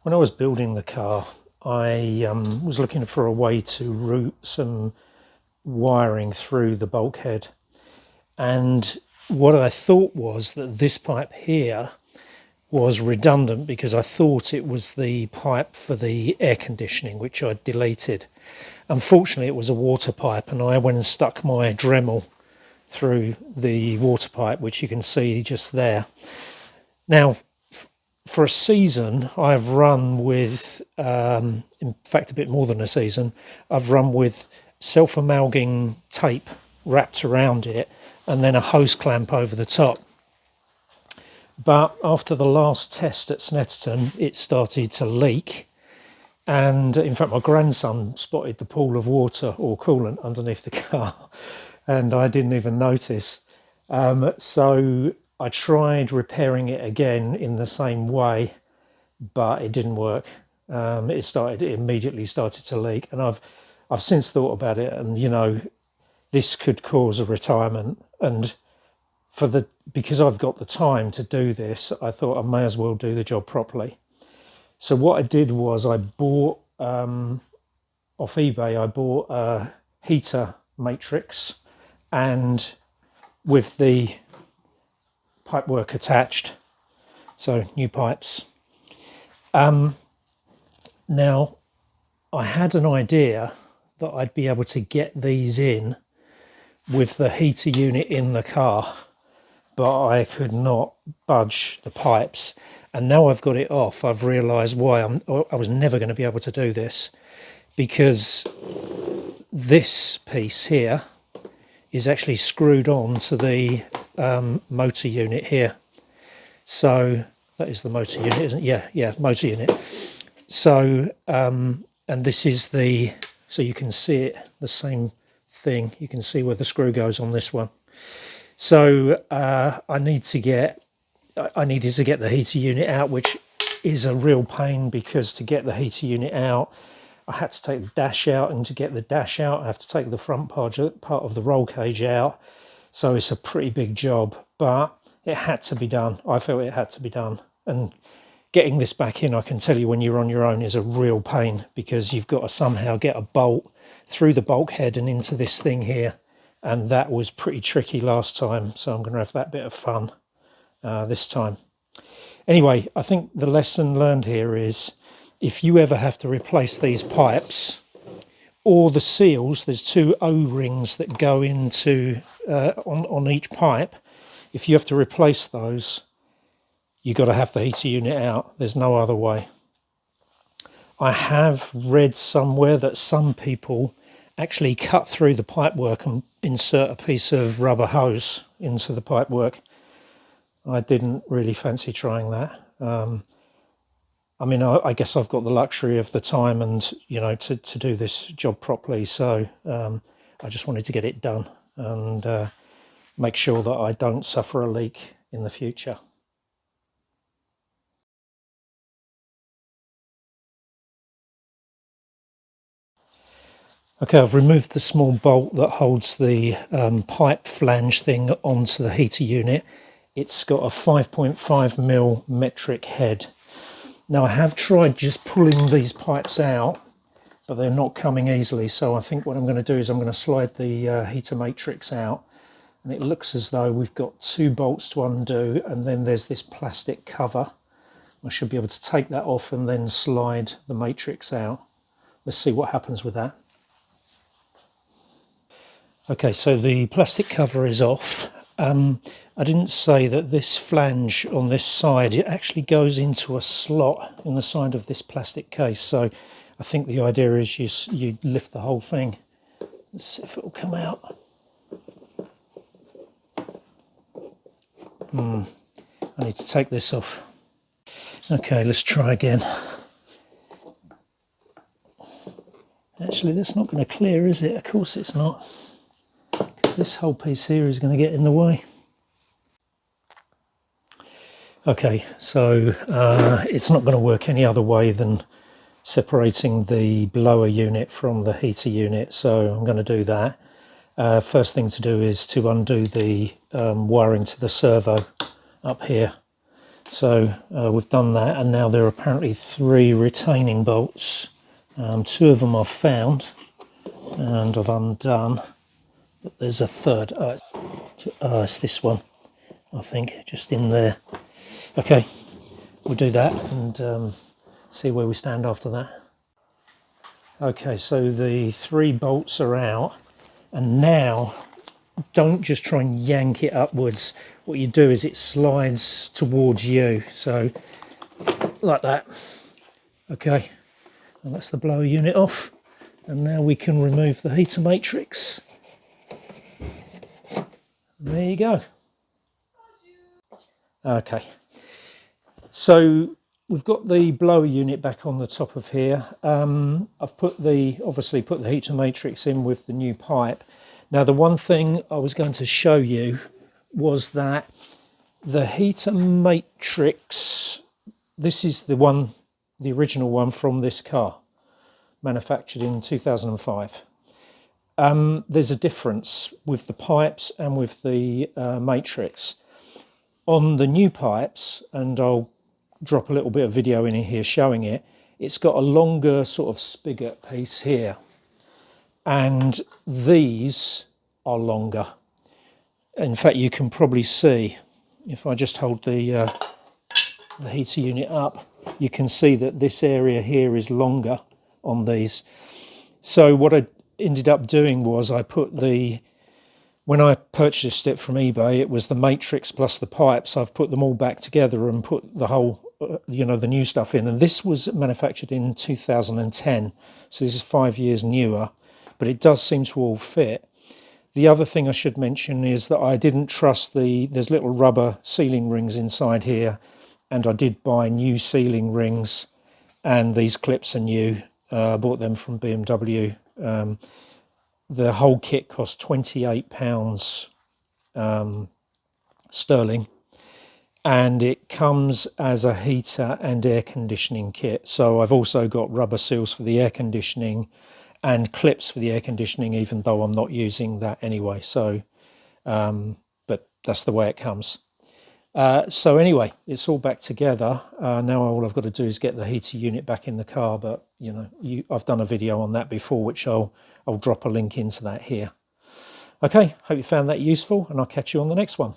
When I was building the car, I was looking for a way to route some wiring through the bulkhead. And what I thought was that this pipe here was redundant because I thought it was the pipe for the air conditioning, which I deleted. Unfortunately, it was a water pipe, and I went and stuck my Dremel through the water pipe, which you can see just there. Now, for a season, I've run with, in fact, a bit more than a season, I've run with self-amalging tape wrapped around it and then a hose clamp over the top. But after the last test at Snetterton, it started to leak. And in fact, my grandson spotted the pool of water or coolant underneath the car, and I didn't even notice. So I tried repairing it again in the same way, but it didn't work. It immediately started to leak, and I've since thought about it, and this could cause a retirement. And because I've got the time to do this, I thought I may as well do the job properly. So what I did was I bought off eBay. I bought a heater matrix, and with the pipework attached, so new pipes. Now, I had an idea that I'd be able to get these in with the heater unit in the car, but I could not budge the pipes. And now I've got it off, I've realised why I was never going to be able to do this, because this piece here is actually screwed on to the motor unit here. So that is the motor unit, isn't it? Yeah, motor unit. So, and this is so you can see it, the same thing. You can see where the screw goes on this one. So I needed to get the heater unit out, which is a real pain, because to get the heater unit out, I had to take the dash out, and to get the dash out, I have to take the front part of the roll cage out. So it's a pretty big job, but it had to be done. I felt it had to be done. And getting this back in, I can tell you, when you're on your own, is a real pain, because you've got to somehow get a bolt through the bulkhead and into this thing here. And that was pretty tricky last time, so I'm going to have that bit of fun this time. Anyway, I think the lesson learned here is, if you ever have to replace these pipes or the seals, there's two O-rings that go into on each pipe. If you have to replace those, you've got to have the heater unit out. There's no other way. I have read somewhere that some people actually cut through the pipework and insert a piece of rubber hose into the pipework. I didn't really fancy trying that. I mean, I guess I've got the luxury of the time and, to do this job properly. So I just wanted to get it done and make sure that I don't suffer a leak in the future. Okay, I've removed the small bolt that holds the pipe flange thing onto the heater unit. It's got a 5.5mm metric head. Now, I have tried just pulling these pipes out, but they're not coming easily. So I think what I'm going to do is I'm going to slide the heater matrix out, and it looks as though we've got two bolts to undo, and then there's this plastic cover. I should be able to take that off and then slide the matrix out. Let's see what happens with that. Okay, so the plastic cover is off. I didn't say that this flange on this side, it actually goes into a slot in the side of this plastic case. So I think the idea is you lift the whole thing. Let's see if it will come out. I need to take this off. Okay, let's try again. Actually, that's not going to clear, is it? Of course it's not, because this whole piece here is going to get in the way. Okay, so it's not going to work any other way than separating the blower unit from the heater unit, so I'm going to do that. First thing to do is to undo the wiring to the servo up here. So we've done that, and now there are apparently 3 retaining bolts. 2 of them I've found and I've undone, but there's a third. It's this one, I think, just in there. Okay, we'll do that and see where we stand after that. Okay, so the 3 bolts are out, and now don't just try and yank it upwards. What you do is it slides towards you, so like that. Okay, and that's the blower unit off, and now we can remove the heater matrix. There you go. Okay, so we've got the blower unit back on the top of here. I've obviously put the heater matrix in with the new pipe. Now the one thing I was going to show you was that the heater matrix, this is the original one from this car, manufactured in 2005. There's a difference with the pipes and with the matrix. On the new pipes, and I'll drop a little bit of video in here showing it, it's got a longer sort of spigot piece here, and these are longer. In fact, you can probably see, if I just hold the heater unit up, you can see that this area here is longer on these. So what I ended up doing was when I purchased it from eBay, it was the matrix plus the pipes. I've put them all back together and put the whole, the new stuff in. And this was manufactured in 2010, so this is 5 years newer, but it does seem to all fit. The other thing I should mention is that I didn't trust there's little rubber sealing rings inside here, and I did buy new sealing rings, and these clips are new. I bought them from BMW. The whole kit cost £28 sterling, and it comes as a heater and air conditioning kit. So I've also got rubber seals for the air conditioning and clips for the air conditioning, even though I'm not using that anyway. So, but that's the way it comes. So anyway, it's all back together. Now all I've got to do is get the heater unit back in the car, but I've done a video on that before, which I'll drop a link into that here. Okay, hope you found that useful, and I'll catch you on the next one.